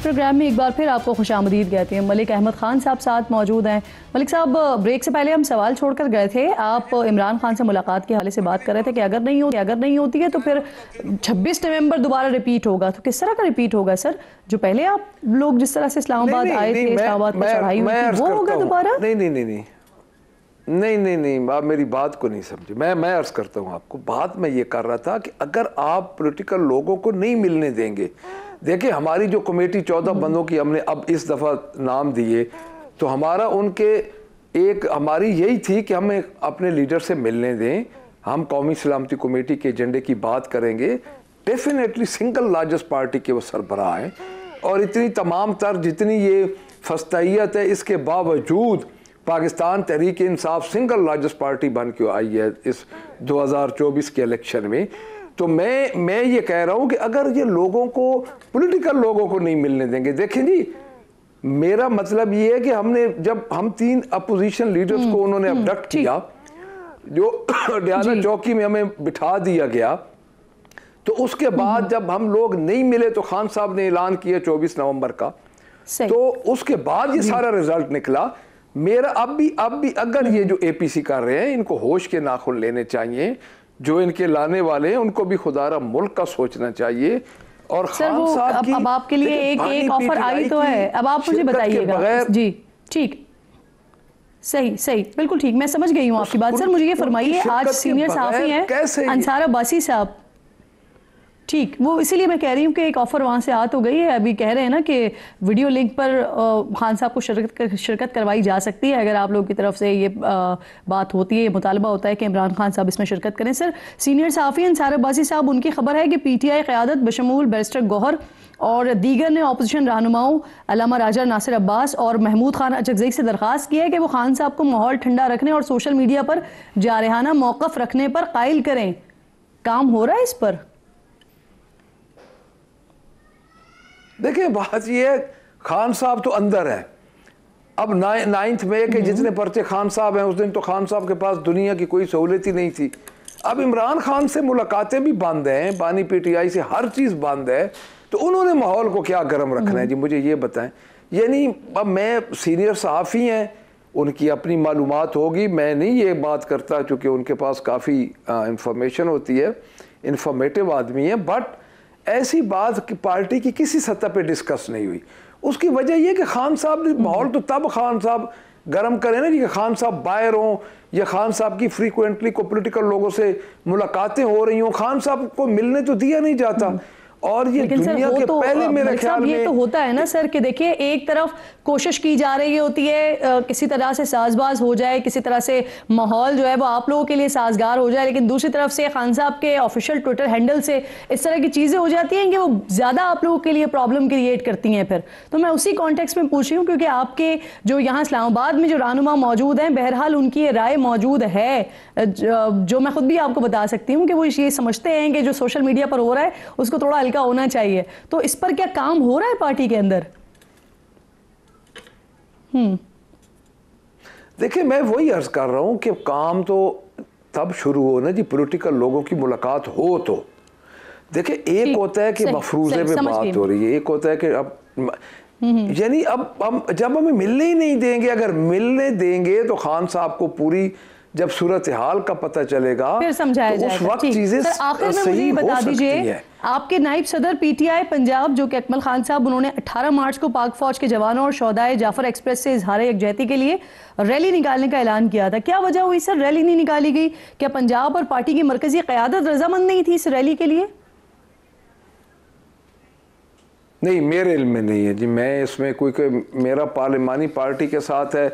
प्रोग्राम में एक बार फिर आपको खुशामदीद कहते हैं। मलिक अहमद खान साहब साथ मौजूद हैं। मलिक साहब, ब्रेक से पहले हम सवाल छोड़कर गए थे, आप इमरान खान से मुलाकात के हवाले से बात कर रहे थे कि अगर नहीं होती है तो फिर 26 नवंबर दोबारा रिपीट होगा। तो किस तरह का रिपीट होगा सर? जो पहले आप लोग जिस तरह से इस्लामाबाद आए थे, इस्लामाबाद पर चढ़ाई हुई थी, वो होगा दोबारा? नहीं, आप मेरी बात को नहीं समझे। मैं अर्ज करता हूँ आपको, बात मैं ये कर रहा था कि अगर आप पॉलिटिकल लोगों को नहीं मिलने देंगे, देखिए हमारी जो कमेटी 14 बंदों की हमने अब इस दफ़ा नाम दिए, तो हमारा हमारी यही थी कि हमें अपने लीडर से मिलने दें, हम कौमी सलामती कमेटी के एजेंडे की बात करेंगे। डेफिनेटली सिंगल लार्जेस्ट पार्टी के वो सरबराह हैं और इतनी तमाम तर जितनी ये फस्तैयत है, इसके बावजूद Pakistan Tehreek Insaf single largest party बन के आई है इस 2024 के इलेक्शन में। तो मैं ये कह रहा हूँ कि अगर ये लोगों को, पॉलिटिकल लोगों को नहीं मिलने देंगे, देखें जी मेरा मतलब ये है कि जब हम 3 अपोजिशन लीडर्स को उन्होंने अबडक्ट किया, जो डियाना चौकी में हमें बिठा दिया गया, तो उसके बाद जब हम लोग नहीं मिले तो खान साहब ने ऐलान किया 24 नवंबर का, तो उसके बाद ये सारा रिजल्ट निकला। मेरा अब भी अगर ये जो एपीसी कर रहे हैं, इनको होश के नाखून लेने चाहिए, जो इनके लाने वाले हैं उनको भी खुदारा मुल्क का सोचना चाहिए। और खान साहब की अब आपके लिए एक ऑफर आई तो है, अब आप मुझे बताइएगा। जी ठीक, सही बिल्कुल ठीक, मैं समझ गई हूँ आपकी बात। सर मुझे ये फरमाइए, आज सीनियर सहाफ़ी हैं अंसार अब्बासी साहब, ठीक, वो इसीलिए मैं कह रही हूँ कि एक ऑफर वहाँ से आ तो गई है, अभी कह रहे हैं ना कि वीडियो लिंक पर खान साहब को शिरकत करवाई जा सकती है अगर आप लोगों की तरफ से ये बात होती है, ये मुतालबा होता है कि इमरान खान साहब इसमें शिरकत करें। सर, सीनियर सहाफ़ी अंसार अब्बासी साहब, उनकी खबर है कि PTI क़यादत बशमूल बैरिस्टर गौहर और दीगर ने अपोजिशन रहनुमाओं अल्लामा राजा नासिर अब्बास और महमूद खान अचकज़ई से दरख्वास्त की है कि वो खान साहब को माहौल ठंडा रखने और सोशल मीडिया पर जारहाना मौक़िफ़ रखने पर कायल करें। काम हो रहा है इस पर? देखिए, बात ये है, खान साहब तो अंदर है। अब 9 मई के जितने पर्चे खान साहब हैं, उस दिन तो खान साहब के पास दुनिया की कोई सहूलियत ही नहीं थी। अब इमरान खान से मुलाकातें भी बंद हैं, बानी PTI से हर चीज़ बंद है, तो उन्होंने माहौल को क्या गर्म रखना है जी, मुझे ये बताएं। यानी अब मैं सीनियर सहाफ़ी हैं, उनकी अपनी मालूमात होगी, मैं नहीं ये बात करता चूँकि उनके पास काफ़ी इंफॉर्मेशन होती है, इंफॉर्मेटिव आदमी है, बट ऐसी बात कि पार्टी की किसी सतह पे डिस्कस नहीं हुई। उसकी वजह यह कि खान साहब ने माहौल तो तब खान साहब गर्म करें ना जी, कि खान साहब बाहर हों या खान साहब की फ्रीक्वेंटली को पोलिटिकल लोगों से मुलाकातें हो रही हों, खान साहब को मिलने तो दिया नहीं जाता। और ये दुनिया के पहले मेरे ख्याल में ये तो होता है ना सर कि देखिए, एक तरफ कोशिश की जा रही होती है किसी तरह से साजबाज हो जाए, किसी तरह से माहौल जो है वो आप लोगों के लिए साजगार हो जाए, लेकिन दूसरी तरफ से खान साहब के ऑफिशियल ट्विटर हैंडल से इस तरह की चीज़ें हो जाती हैं कि वो ज़्यादा आप लोगों के लिए प्रॉब्लम क्रिएट करती हैं फिर। तो मैं उसी कॉन्टेक्स्ट में पूछ रही हूँ, क्योंकि आपके जो यहाँ इस्लामाबाद में जो रहनुमा मौजूद हैं, बहरहाल उनकी ये राय मौजूद है, जो मैं खुद भी आपको बता सकती हूँ कि वो ये समझते हैं कि जो सोशल मीडिया पर हो रहा है उसको थोड़ा हल्का होना चाहिए। तो इस पर क्या काम हो रहा है पार्टी के अंदर? देखिए, मैं वही अर्ज कर रहा हूं कि काम तो तब शुरू हो ना जी, पॉलिटिकल लोगों की मुलाकात हो तो। देखिए, एक होता है कि मफरूजे पे बात हो रही है, एक होता है कि अब यानी अब हम जब हमें मिलने ही नहीं देंगे, अगर मिलने देंगे तो खान साहब को पूरी जब सूरत हाल का पता चलेगा फिर समझाया तो उस वक्त चीजें सही हो सकती है। आपके नायब सदर PTI पंजाब जो कि अकमल खान साहब, उन्होंने 18 मार्च को पाक फौज के जवानों और शोहदाए जाफर एक्सप्रेस से इजहार यकजहती के लिए रैली निकालने का ऐलान किया था। क्या वजह हुई सर रैली नहीं निकाली गई? क्या पंजाब और पार्टी की मरकजी क़यादत रजामंद नहीं थी इस रैली के लिए? नहीं, मेरे इल्म में नहीं है जी। मैं इसमें कोई मेरा पार्लिमानी पार्टी के साथ है,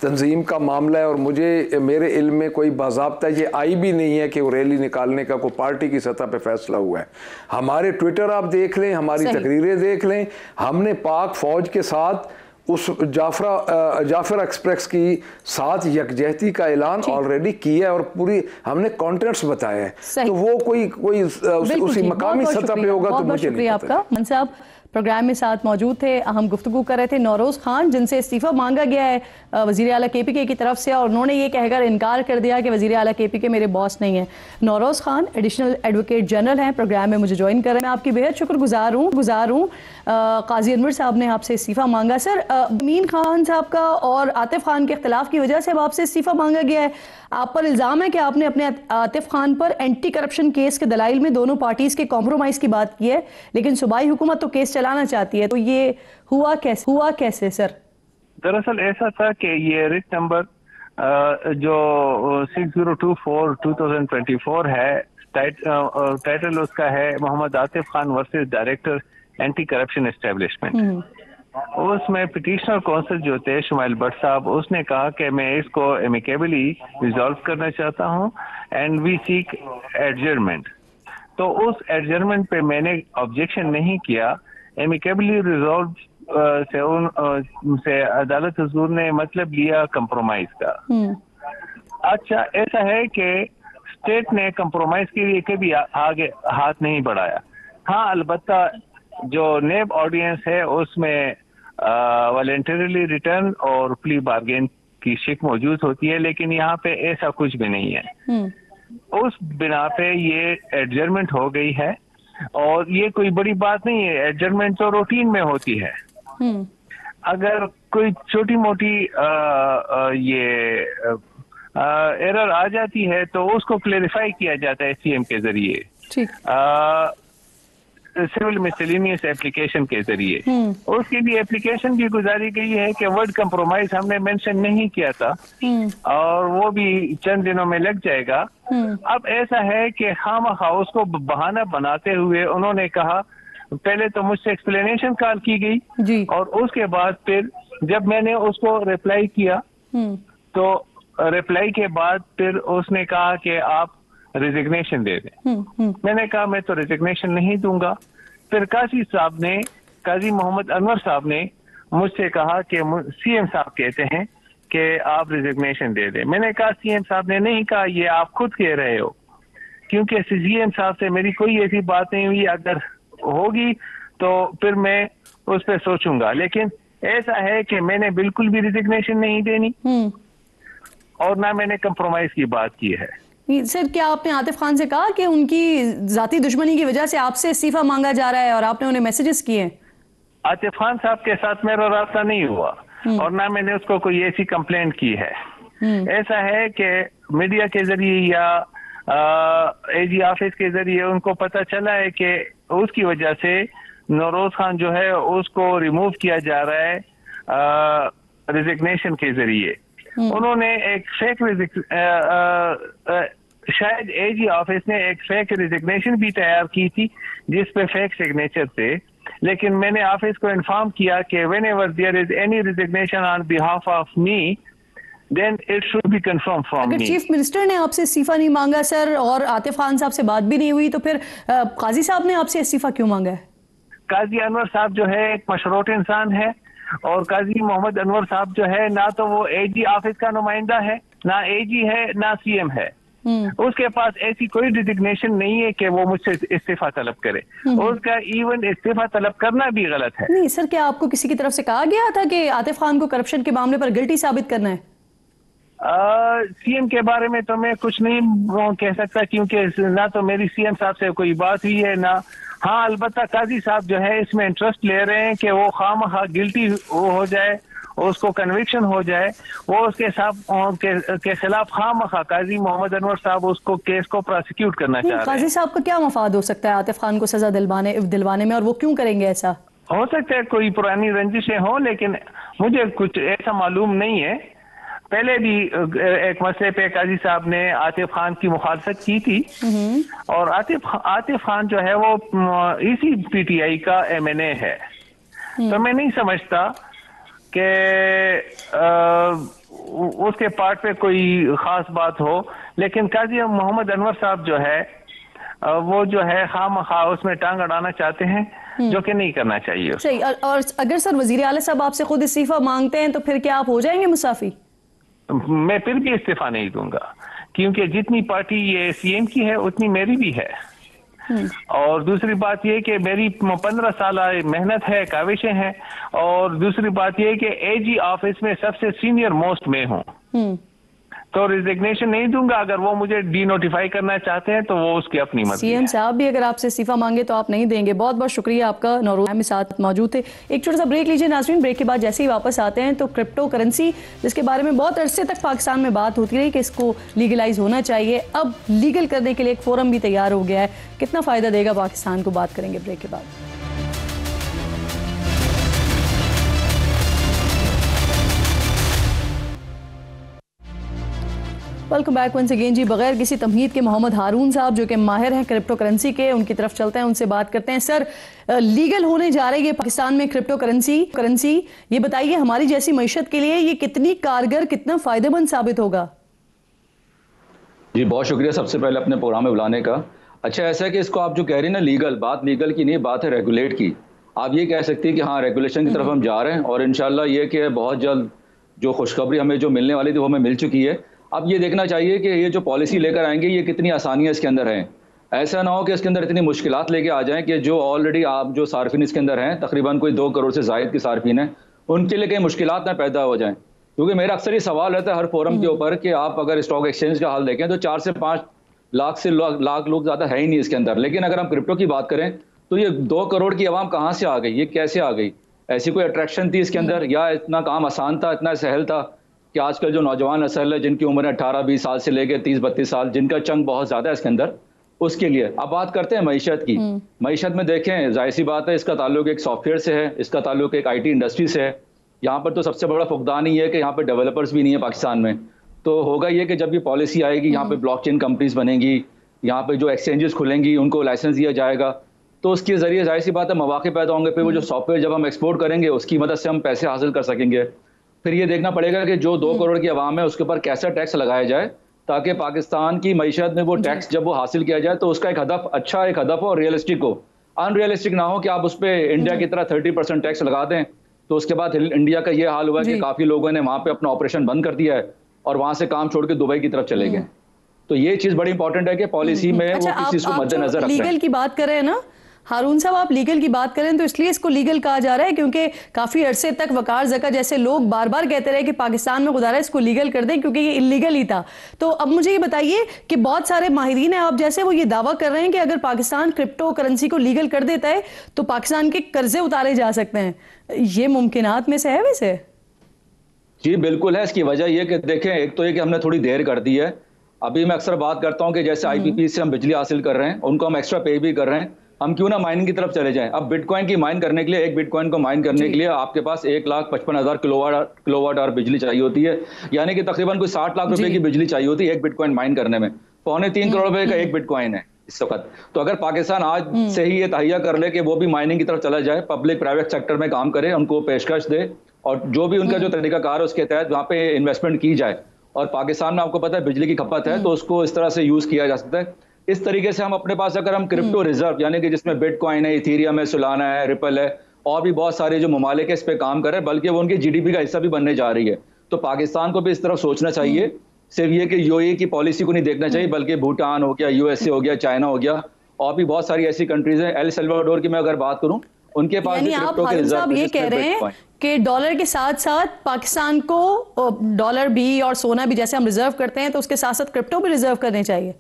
तंजीम का मामला है, और मुझे मेरे इल्म में कोई बाज़ाब्ता ये आई भी नहीं है कि वो रैली निकालने का कोई पार्टी की सतह पे फैसला हुआ है। हमारे ट्विटर आप देख लें, हमारी तकरीरें देख लें, हमने पाक फ़ौज के साथ उस जाफर एक्सप्रेस की साथ यकजहती का ऐलान ऑलरेडी किया है और पूरी हमने कॉन्टेंट्स बताए हैं। तो वो कोई उसी मकामी सतह पे होगा तो मुझे नहीं पता। आपका साहब प्रोग्राम में साथ मौजूद थे, हम गुफ्तगू कर रहे थे नौरोज़ खान, जिनसे इस्तीफ़ा मांगा गया है वज़ीर आला KPK की तरफ से, और उन्होंने ये कहकर इनकार कर दिया कि वज़ीर आला KPK मेरे बॉस नहीं है। Nauroz Khan additional advocate general हैं, प्रोग्राम में मुझे ज्वाइन कर रहे हैं। मैं आपकी बेहद शुक्रगुजार हूँ। काजी अनवर साहब ने आपसे इस्तीफ़ा मांगा। सर, अमीन खान साहब का और आतिफ खान के इख्तिलाफ़ की वजह से अब आपसे इस्तीफ़ा मांगा गया है। आप पर इल्ज़ाम है कि आपने अपने आतिफ खान पर एंटी करप्शन केस के दलाइल में दोनों पार्टीज़ के कॉम्प्रोमाइज़ की बात की है, लेकिन सूबाई हुकूमत तो केस चलाना चाहती है। तो ये हुआ कैसे सर? दरअसल ऐसा था कि ये रिट नंबर जो 6024/2024 है, टाइटल उसका है Mohammad Atif Khan versus director anti corruption establishment. उसमें पिटिशनर कौंसिल जो थे शुमाइल भट्ट साहब, उसने कहा कि मैं इसको एमिकेबली रिजॉल्व करना चाहता हूं एंड वी सीक एडजर्नमेंट। तो उस एडजर्नमेंट पे मैंने ऑब्जेक्शन नहीं किया। एमिकेबली रिजॉल्व से अदालत हुजूर ने मतलब लिया कंप्रोमाइज का। अच्छा, ऐसा है कि स्टेट ने कंप्रोमाइज के लिए कभी आगे हाथ नहीं बढ़ाया। हाँ, अलबत्ता जो नेब ऑडियंस है उसमें वॉलंटरीली रिटर्न और प्ली बार्गेन की शिक मौजूद होती है, लेकिन यहाँ पे ऐसा कुछ भी नहीं है। उस बिना पे ये एडजर्नमेंट हो गई है और ये कोई बड़ी बात नहीं है। एडजर्नमेंट तो रूटीन में होती है। अगर कोई छोटी मोटी ये एरर आ जाती है तो उसको क्लेरिफाई किया जाता है CM के जरिए। सिविल मिसलेनियस एप्लीकेशन के जरिए। उसके लिए एप्लीकेशन भी गुजारी गई है कि वर्ड कंप्रोमाइज हमने मेंशन नहीं किया था और वो भी चंद दिनों में लग जाएगा। अब ऐसा है कि खामखा उसको बहाना बनाते हुए उन्होंने कहा, पहले तो मुझसे एक्सप्लेनेशन कॉल की गई और उसके बाद फिर जब मैंने उसको रिप्लाई किया तो रिप्लाई के बाद फिर उसने कहा कि आप रिजिग्नेशन दे दें। मैंने कहा मैं तो रिजिग्नेशन नहीं दूंगा। फिर काजी मोहम्मद अनवर साहब ने मुझसे कहा कि सीएम साहब कहते हैं कि आप रिजिग्नेशन दे दें। मैंने कहा सीएम साहब ने नहीं कहा, ये आप खुद कह रहे हो, क्योंकि सीएम साहब से मेरी कोई ऐसी बात नहीं हुई। अगर होगी तो फिर मैं उस पर सोचूंगा, लेकिन ऐसा है कि मैंने बिल्कुल भी रिजिग्नेशन नहीं देनी और ना मैंने कंप्रोमाइज की बात की है। सर, क्या आपने आतिफ खान से कहा कि उनकी जाती दुश्मनी की वजह से आपसे इस्तीफा मांगा जा रहा है और आपने उन्हें मैसेजेस किए? आतिफ खान साहब के साथ मेरा रास्ता नहीं हुआ और ना मैंने उसको कोई ऐसी कंप्लेंट की है। ऐसा है कि मीडिया के जरिए या एजी ऑफिस के जरिए उनको पता चला है कि उसकी वजह से नौरोज खान जो है उसको रिमूव किया जा रहा है रिजिग्नेशन के जरिए। उन्होंने एक फेक शायद एजी ऑफिस ने एक फेक रिजिग्नेशन भी तैयार की थी जिस पे फेक सिग्नेचर थे, लेकिन मैंने ऑफिस को इन्फॉर्म किया कि whenever there is any resignation on behalf of me then it should be confirmed from me। अगर चीफ मिनिस्टर ने आपसे इस्तीफा नहीं मांगा सर और आतिफ खान साहब से बात भी नहीं हुई तो फिर काजी साहब ने आपसे इस्तीफा क्यों मांगा है? काजी अनवर साहब जो है एक मशरूत इंसान है और काजी मोहम्मद अनवर साहब जो है ना तो वो एजी ऑफिस का नुमाइंदा है, ना एजी है, ना सीएम है। उसके पास ऐसी कोई डिजिग्नेशन नहीं है कि वो मुझसे इस्तीफा तलब करे। उसका इवन इस्तीफा तलब करना भी गलत है। नहीं सर, क्या आपको किसी की तरफ से कहा गया था कि आतिफ खान को करप्शन के मामले पर गिल्टी साबित करना है? सीएम के बारे में तो मैं कुछ नहीं कह सकता क्योंकि ना तो मेरी सीएम साहब से कोई बात हुई है ना। हाँ, अलबत्ता काजी साहब जो है इसमें इंटरेस्ट ले रहे हैं कि वो खामखा गिल्टी हो जाए, उसको कन्विक्शन हो जाए, वो उसके साथ के खिलाफ खामखा काजी मोहम्मद अनवर साहब उसको केस को प्रोसिक्यूट करना चाह रहे हैं। काजी साहब का क्या मफाद हो सकता है आतिफ खान को सजा दिलवाने में, और वो क्यों करेंगे ऐसा? हो सकता है कोई पुरानी रंजिशें हो, लेकिन मुझे कुछ ऐसा मालूम नहीं है। पहले भी एक मसले पे काजी साहब ने आतिफ खान की मुखालफत की थी और आतिफ खान जो है वो इसी पीटीआई का एमएनए है। तो मैं नहीं समझता कि उसके पार्ट पे कोई खास बात हो, लेकिन काजी मोहम्मद अनवर साहब जो है वो जो है खामखा उसमें टांग अड़ाना चाहते हैं, जो कि नहीं करना चाहिए। सही। और अगर सर वजीर आला साहब आपसे खुद इस्तीफा मांगते हैं तो फिर क्या आप हो जाएंगे मुसाफी? मैं फिर भी इस्तीफा नहीं दूंगा क्योंकि जितनी पार्टी ये सीएम की है उतनी मेरी भी है। और दूसरी बात यह कि मेरी 15 साल मेहनत है, काविशें हैं। और दूसरी बात यह कि एजी ऑफिस में सबसे सीनियर मोस्ट में हूँ, तो रिजिग्नेशन नहीं दूंगा। अगर वो मुझे डी नोटिफाई करना चाहते हैं तो वो उसकी अपनी मर्जी है। सीएम साहब भी अगर आपसे इस्तीफा मांगे तो आप नहीं देंगे। बहुत बहुत शुक्रिया आपका, नौरोज में साथ मौजूद थे। एक छोटा सा ब्रेक लीजिए नाज़रीन। ब्रेक के बाद जैसे ही वापस आते हैं तो क्रिप्टो करेंसी, जिसके बारे में बहुत अरसे तक पाकिस्तान में बात होती रही कि इसको लीगलाइज होना चाहिए, अब लीगल करने के लिए एक फोरम भी तैयार हो गया है। कितना फ़ायदा देगा पाकिस्तान को, बात करेंगे ब्रेक के बाद। वेलकम बैक वंस अगेन जी। बगैर किसी तमहीद के मोहम्मद हारून साहब जो कि माहिर हैं क्रिप्टो करेंसी के, उनकी तरफ चलते हैं, उनसे बात करते हैं। सर, लीगल होने जा रही है पाकिस्तान में क्रिप्टो करेंसी, ये बताइए हमारी जैसी मईशत के लिए ये कितनी कारगर, कितना फ़ायदेमंद साबित होगा? जी बहुत शुक्रिया सबसे पहले अपने प्रोग्राम में बुलाने का। अच्छा, ऐसा है कि इसको आप जो कह रही हैं ना, लीगल, बात लीगल की नहीं, बात है रेगुलेट की। आप ये कह सकती हैं कि हाँ रेगुलेशन की तरफ हम जा रहे हैं और इंशाल्लाह ये कि बहुत जल्द जो खुशखबरी हमें जो मिलने वाली थी वो हमें मिल चुकी है। अब ये देखना चाहिए कि ये जो पॉलिसी लेकर आएंगे ये कितनी आसानियाँ इसके अंदर हैं। ऐसा ना हो कि इसके अंदर इतनी मुश्किलात लेके आ जाएं कि जो ऑलरेडी आप जो सार्फिन इसके अंदर हैं, तकरीबन कोई 2 करोड़ से ज़ायद की सार्फिन हैं, उनके लिए कई मुश्किलात ना पैदा हो जाएं। क्योंकि मेरा अक्सर ये सवाल रहता है हर फोरम के ऊपर कि आप अगर स्टॉक एक्सचेंज का हाल देखें तो 4 से 5 लाख लोग ज़्यादा है ही नहीं इसके अंदर। लेकिन अगर हम क्रिप्टो की बात करें तो ये 2 करोड़ की आवाम कहाँ से आ गई, ये कैसे आ गई? ऐसी कोई अट्रैक्शन थी इसके अंदर या इतना काम आसान था, इतना सहल था कि आजकल जो नौजवान नस्ल है जिनकी उम्र 18-20 साल से लेकर 30-32 साल, जिनका चंग बहुत ज़्यादा है इसके अंदर, उसके लिए। अब बात करते हैं मईशत की। मईशत में देखें, जाहिर सी बात है, इसका ताल्लुक एक सॉफ्टवेयर से है, इसका ताल्लुक एक IT इंडस्ट्री से है। यहाँ पर तो सबसे बड़ा फुकदान ही है कि यहाँ पे डेवलपर्स भी नहीं है पाकिस्तान में। तो होगा ये कि जब ये पॉलिसी आएगी, यहाँ पे ब्लॉकचेन कंपनीज बनेंगी, यहाँ पे जो एक्सचेंजेस खुलेंगी उनको लाइसेंस दिया जाएगा, तो उसके जरिए जाहिर सी बात है मौके पैदा होंगे। फिर वो जो सॉफ्टवेयर जब हम एक्सपोर्ट करेंगे उसकी मदद से हम पैसे हासिल कर सकेंगे। फिर ये देखना पड़ेगा कि जो 2 करोड़ की आवाम है उसके ऊपर कैसा टैक्स लगाया जाए, ताकि पाकिस्तान की मईशत में वो टैक्स जब वो हासिल किया जाए तो उसका एक हदफ, अच्छा एक हदफ हो, रियलिस्टिक हो, अनरियलिस्टिक ना हो कि आप उस पर इंडिया की तरह 30% टैक्स लगा दें। तो उसके बाद इंडिया का ये हाल हुआ कि काफी लोगों ने वहां पे अपना ऑपरेशन बंद कर दिया है और वहां से काम छोड़ के दुबई की तरफ चले गए। तो ये चीज बड़ी इंपॉर्टेंट है कि पॉलिसी में वो किस चीज को मद्देनजर रखें। लीगल की बात करें ना हारून साहब, आप लीगल की बात करें तो इसलिए इसको लीगल कहा जा रहा है क्योंकि काफी अरसे तक वकार ज़का जैसे लोग बार बार कहते रहे कि पाकिस्तान में खुदा रहा इसको लीगल कर दें क्योंकि ये इलीगल ही था। तो अब मुझे ये बताइए कि बहुत सारे माहिरीन हैं आप जैसे, वो ये दावा कर रहे हैं कि अगर पाकिस्तान क्रिप्टो करेंसी को लीगल कर देता है तो पाकिस्तान के कर्जे उतारे जा सकते हैं। ये मुमकिनात में से है वैसे? जी बिल्कुल है। इसकी वजह यह कि देखें, एक तो ये कि हमने थोड़ी देर कर दी है। अभी मैं अक्सर बात करता हूं कि जैसे IPP से हम बिजली हासिल कर रहे हैं, उनको हम एक्स्ट्रा पे भी कर रहे हैं, हम क्यों ना माइनिंग की तरफ चले जाएं। अब बिटकॉइन की माइन करने के लिए, एक बिटकॉइन को माइन करने के लिए आपके पास 1,55,000 किलोवाट आवर बिजली चाहिए होती है, यानी कि तकरीबन कोई 60 लाख रुपए की बिजली चाहिए होती है एक बिटकॉइन माइन करने में। 2.25 करोड़ रुपए का एक बिटकॉइन है इस वक्त। तो अगर पाकिस्तान आज से ही ये तहिया कर ले कि वो भी माइनिंग की तरफ चला जाए, पब्लिक प्राइवेट सेक्टर में काम करे, उनको पेशकश दे और जो भी उनका जो तरीकाकार है उसके तहत वहां पे इन्वेस्टमेंट की जाए, और पाकिस्तान में आपको पता है बिजली की खपत है तो उसको इस तरह से यूज किया जा सकता है। इस तरीके से हम अपने पास अगर हम क्रिप्टो रिजर्व, यानी कि जिसमें बिटकॉइन है, इथेरियम है, सोलाना है, रिपल है और भी बहुत सारे जो ममालिक है इस पे काम कर रहे हैं, बल्कि वो उनकी GDP का हिस्सा भी बनने जा रही है। तो पाकिस्तान को भी इस तरफ सोचना चाहिए। सिर्फ ये कि UAE की पॉलिसी को नहीं देखना चाहिए, बल्कि भूटान हो गया, USA हो गया, चाइना हो गया, और भी बहुत सारी ऐसी कंट्रीज हैं। एल सल्वाडोर की मैं अगर बात करूं, उनके पास यानी आप हारून साहब ये कह रहे हैं कि डॉलर के साथ साथ पाकिस्तान को डॉलर भी और सोना भी जैसे हम रिजर्व करते हैं तो उसके साथ साथ क्रिप्टो भी रिजर्व करने चाहिए?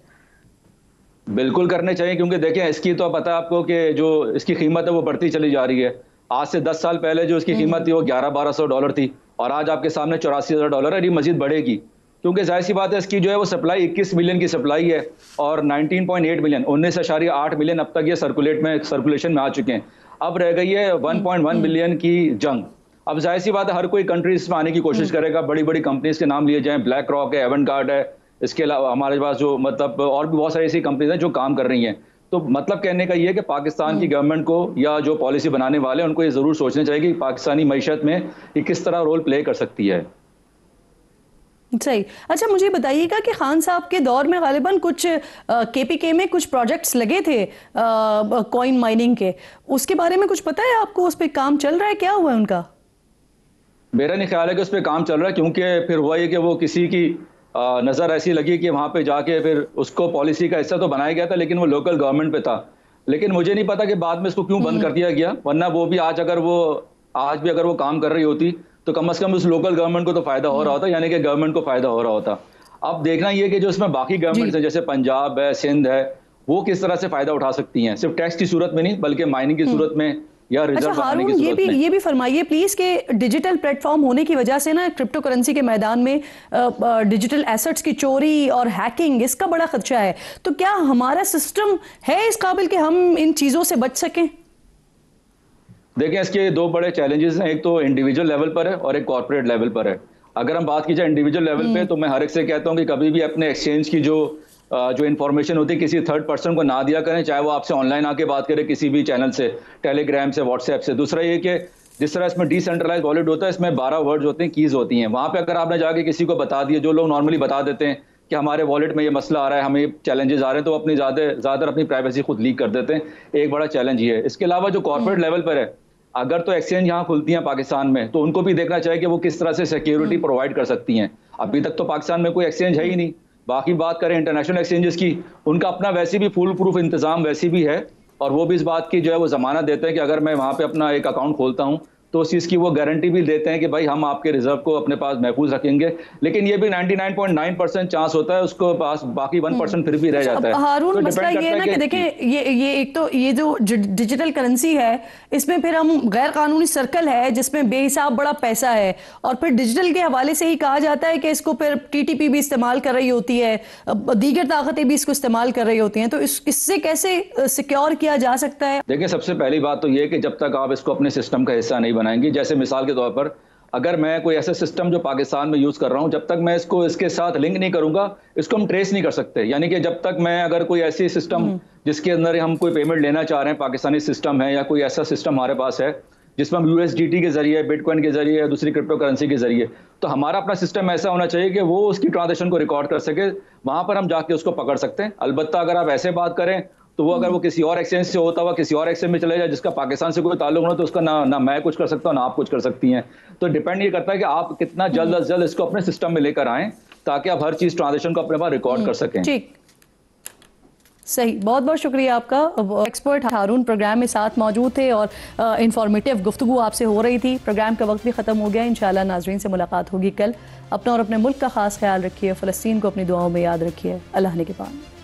बिल्कुल करने चाहिए, क्योंकि देखें इसकी तो पता है आपको कि जो इसकी कीमत है वो बढ़ती चली जा रही है। आज से 10 साल पहले जो इसकी कीमत थी वो $1100-1200 थी और आज आपके सामने $84,000 है। ये मजीद बढ़ेगी क्योंकि जाहिर सी बात है इसकी जो है वो सप्लाई 21 मिलियन की सप्लाई है और 19.8 मिलियन 19.8 मिलियन अब तक ये सर्कुलेशन में आ चुके हैं। अब रह गई है 1.1 मिलियन की जंग। अब जाहिर सी बात है हर कोई कंट्री इसमें आने की कोशिश करेगा। बड़ी बड़ी कंपनीज के नाम लिए जाएं, ब्लैक रॉक है, एवनगार्ड है, इसके अलावा हमारे पास जो मतलब और भी बहुत सारी ऐसी कंपनीज हैं जो काम कर रही हैं। तो मतलब कहने का ये है कि पाकिस्तान की गवर्नमेंट को या जो पॉलिसी बनाने वाले हैं उनको ये जरूर सोचना चाहिए कि पाकिस्तानी मईशत में ये किस तरह रोल प्ले कर सकती है। सही। अच्छा मुझे बताइएगा कि खान साहब के दौर में गालिबन कुछ KPK में कुछ प्रोजेक्ट्स लगे थे कॉइन माइनिंग के, उसके बारे में कुछ पता है आपको? उस पर काम चल रहा है, क्या हुआ उनका? मेरा नहीं ख्याल है कि उस पर काम चल रहा है, क्योंकि फिर हुआ ये कि वो किसी की नज़र ऐसी लगी कि वहाँ पे जाके फिर उसको पॉलिसी का हिस्सा तो बनाया गया था लेकिन वो लोकल गवर्नमेंट पे था। लेकिन मुझे नहीं पता कि बाद में इसको क्यों बंद कर दिया गया, वरना वो भी आज भी अगर वो काम कर रही होती तो कम से कम उस लोकल गवर्नमेंट को तो फायदा हो रहा होता, यानी कि गवर्नमेंट को फायदा हो रहा होता। अब देखना ये कि जो इसमें बाकी गवर्नमेंट्स हैं जैसे पंजाब है, सिंध है, वो किस तरह से फायदा उठा सकती हैं, सिर्फ टैक्स की सूरत में नहीं बल्कि माइनिंग की सूरत में या रिजर्व बनाने की सूरत में। ये भी फरमाइए प्लीज कि डिजिटल प्लेटफॉर्म होने की वजह से ना क्रिप्टो करेंसी के मैदान में डिजिटल एसेट्स की चोरी और हैकिंग इसका बड़ा खदशा है, तो क्या हमारा सिस्टम है इस काबिल कि हम इन चीजों से बच सकें? देखिए इसके 2 बड़े चैलेंजेस हैं, एक तो इंडिविजुअल लेवल पर है और एक कॉर्पोरेट लेवल पर है। अगर हम बात की जाए इंडिविजुअल लेवल पे तो मैं हर एक से कहता हूं कि कभी भी अपने एक्सचेंज की जो इन्फॉर्मेशन होती है किसी थर्ड पर्सन को ना दिया करें, चाहे वो आपसे ऑनलाइन आके बात करे किसी भी चैनल से, टेलीग्राम से, व्हाट्सएप से। दूसरा ये कि जिस तरह इसमें डिसेंट्रलाइज वॉलेट होता है, इसमें 12 वर्ड्स होते हैं, कीज होती हैं। वहां पे अगर आपने जाके किसी को बता दिया, जो लोग नॉर्मली बता देते हैं कि हमारे वॉलेट में ये मसला आ रहा है, हमें चैलेंजेस आ रहे हैं, तो अपनी ज़्यादा अपनी प्राइवेसी खुद लीक कर देते हैं। एक बड़ा चैलेंज ये है। इसके अलावा जो कॉर्पोरेट लेवल पर है, अगर तो एक्सचेंज यहाँ खुलती हैं पाकिस्तान में तो उनको भी देखना चाहिए कि वो किस तरह से सिक्योरिटी प्रोवाइड कर सकती हैं। अभी तक तो पाकिस्तान में कोई एक्सचेंज है ही नहीं। बाकी बात करें इंटरनेशनल एक्सचेंजेस की, उनका अपना वैसे भी फुल प्रूफ इंतजाम वैसे भी है और वो भी इस बात की जो है वो जमानत देते हैं कि अगर मैं वहाँ पे अपना एक अकाउंट खोलता हूँ तो उस चीज़ की वो गारंटी भी देते हैं कि भाई हम आपके रिजर्व को अपने पास महफूज रखेंगे, लेकिन ये भी 99.9% चांस होता है उसको पास, बाकी 1% फिर भी रह जाता है। हारून, तो मसला ये है ना कि देखें ये एक तो ये जो डिजिटल करेंसी है इसमें फिर हम गैर कानूनी सर्कल है जिसमें बेहिसाब बड़ा पैसा है, और फिर डिजिटल के हवाले से ही कहा जाता है कि इसको फिर टीटीपी भी इस्तेमाल कर रही होती है, दीगर ताकतें भी इसको इस्तेमाल कर रही होती हैं, तो इससे कैसे सिक्योर किया जा सकता है? देखिए, सबसे पहली बात तो ये कि जब तक आप इसको अपने सिस्टम का हिस्सा नहीं बनाएंगे, जैसे मिसाल के तौर पर अगर मैं कोई ऐसा सिस्टम जो पाकिस्तान में यूज कर रहा हूं, जब तक मैं इसको इसके साथ लिंक नहीं करूंगा, इसको हम ट्रेस नहीं कर सकते। यानी कि जब तक मैं अगर कोई ऐसी सिस्टम जिसके अंदर हम कोई पेमेंट लेना चाह रहे हैं, पाकिस्तानी सिस्टम है या कोई ऐसा सिस्टम हमारे पास है जिसमें हम USDT के जरिए, बिटकॉइन के जरिए, दूसरी क्रिप्टो करेंसी के जरिए, तो हमारा अपना सिस्टम ऐसा होना चाहिए कि वो उसकी ट्रांजेक्शन को रिकॉर्ड कर सके, वहां पर हम जाके उसको पकड़ सकते हैं। अलबत्ता अगर आप ऐसे बात करें तो वो अगर वो किसी और एक्सचेंज से होता हुआ किसी और एक्सचेंज में चले जाए जिसका पाकिस्तान से कोई ताल्लुक ना, तो उसका ना मैं कुछ कर सकता हूँ ना आप कुछ कर सकती हैं। तो डिपेंड ये करता है कि आप कितना जल्द अज जल्द इसको अपने सिस्टम में लेकर आएं ताकि आप हर चीज ट्रांजेक्शन को अपने पास रिकॉर्ड कर सकें। ठीक, सही, बहुत बहुत शुक्रिया आपका। एक्सपर्ट हारून प्रोग्राम में साथ मौजूद थे और इंफॉर्मेटिव गुफ्तगू आपसे हो रही थी। प्रोग्राम का वक्त भी ख़त्म हो गया। इंशाल्लाह नाजरीन से मुलाकात होगी कल। अपना और अपने मुल्क का खास ख्याल रखिए। फ़लस्तीन को अपनी दुआओं में याद रखिए। अल्लाह ने के पास।